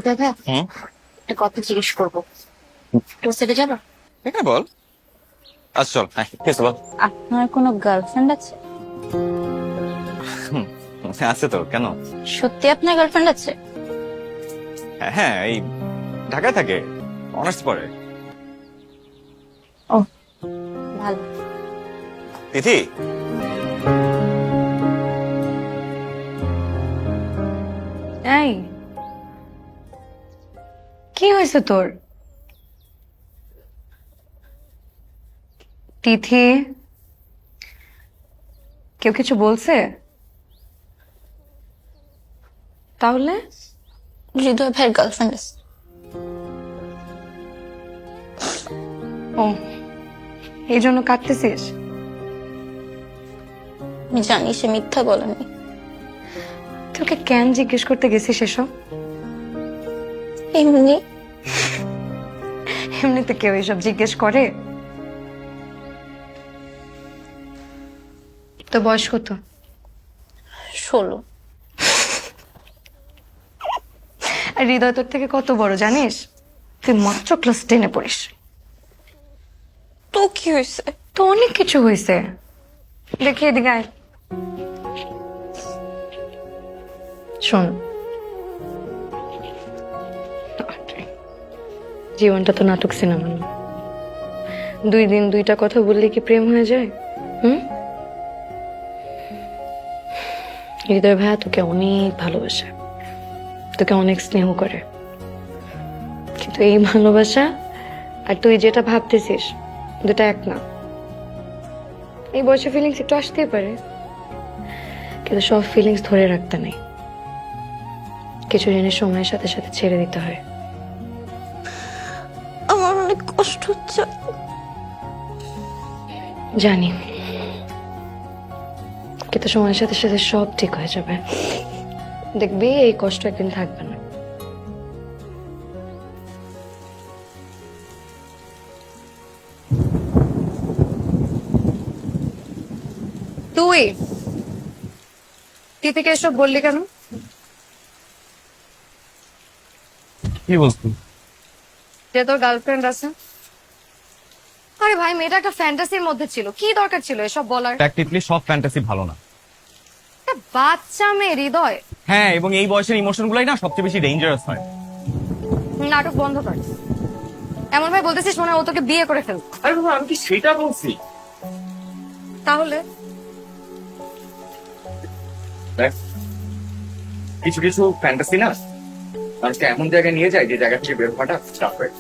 দাদা, হুম। একটা কথা জিজ্ঞেস করবো। তোর সাথে যাবো? হ্যাঁ বল। আচ্ছা চল, হ্যাঁ ঠিক আছে বল। আপনার কোনো গার্লফ্রেন্ড আছে? হুম, আছে তো, কেন? সত্যি আপনার গার্লফ্রেন্ড আছে? হ্যাঁ হ্যাঁ, এই ঢাকায় থাকে, অনার্স পড়ে। ও, ভালো। তিথি, এই, কি হয়েছে তোর? তিথি, কেউ কিছু বলছে? তাহলে হৃদয় ভাইয়ের গার্লফ্রেন্ড আছে। ও, এই জন্য কাঁদতেছিস? আমি জানি সে মিথ্যা বলেনি। তোকে কেন জিজ্ঞেস করতে গেছিস এসব? এমনি। এমনিতে কেউ এসব জিজ্ঞেস করে? তো বয়স কত? 16। আর হৃদয় তোর থেকে কত বড় জানিস? তুই মাত্র ক্লাস 10-এ পড়িস। তো কি হয়েছে? তো অনেক কিছু হয়েছে। দেখি এদিকে আয়। শোন, জীবনটা তো নাটক সিনেমা না। 2 দিন 2টা কথা বললে কি প্রেম হয়ে যায়? হুম? হৃদয় ভাইয়া তোকে অনেক ভালোবাসে, তোকে অনেক স্নেহ করে, কিন্তু এই ভালোবাসা আর তুই যেটা ভাবতেছিস দুটা এক না। এই বয়সে ফিলিংস একটু আসতেই পারে, কিন্তু সব ফিলিংস ধরে রাখতে নেই। কিছু জিনিস সময়ের সাথে সাথে ছেড়ে দিতে হয়। আমার অনেক কষ্ট হচ্ছে। জানি, কিন্তু সময়ের সাথে সাথে সব ঠিক হয়ে যাবে। দেখবি এই কষ্ট একদিন থাকবে না। তুই থেকে এসব বললি কেন? কি বলছিস? যে তোর গার্লফ্রেন্ড আছে। আরে ভাই, মেয়েটা একটা ফ্যান্টাসির মধ্যে ছিল, কি দরকার ছিল এসব বলার? প্র্যাকটিক্যালি সব ফ্যান্টাসি ভালো না। একটা বাচ্চা মেয়ে হৃদয়। হ্যাঁ, এবং এই বয়সের ইমোশন গুলাই না সবচেয়ে বেশি ডেঞ্জারাস হয়। নাটক বন্ধ কর। এমন ভাই বলতেছিস মনে হয় ও তোকে বিয়ে করে ফেলবে। আরে বাবা, আমি কি সেটা বলছি? তাহলে দেখ, কিছু কিছু ফ্যান্টাসি না মানুষকে এমন জায়গায় নিয়ে যায় যে জায়গা থেকে বের হওয়াটা টাফ হয়।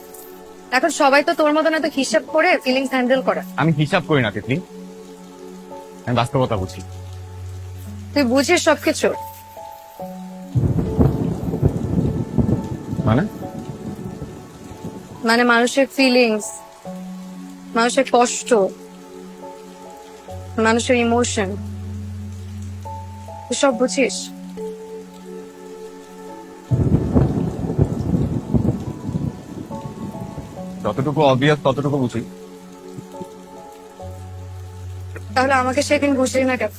এখন সবাই তো তোর মতন এত হিসাব করে ফিলিংস হ্যান্ডেল করে। আমি হিসাব করি না তিতলি, আমি বাস্তবতা বুঝি। তুই বুঝিস সবকিছু? মানে মানে মানুষের ফিলিংস, মানুষের কষ্ট, মানুষের ইমোশন, তুই সব বুঝিস? যতটুকু অবভিয়াস ততটুকু বুঝি। তাহলে আমাকে সেদিন বুঝলি না কেন?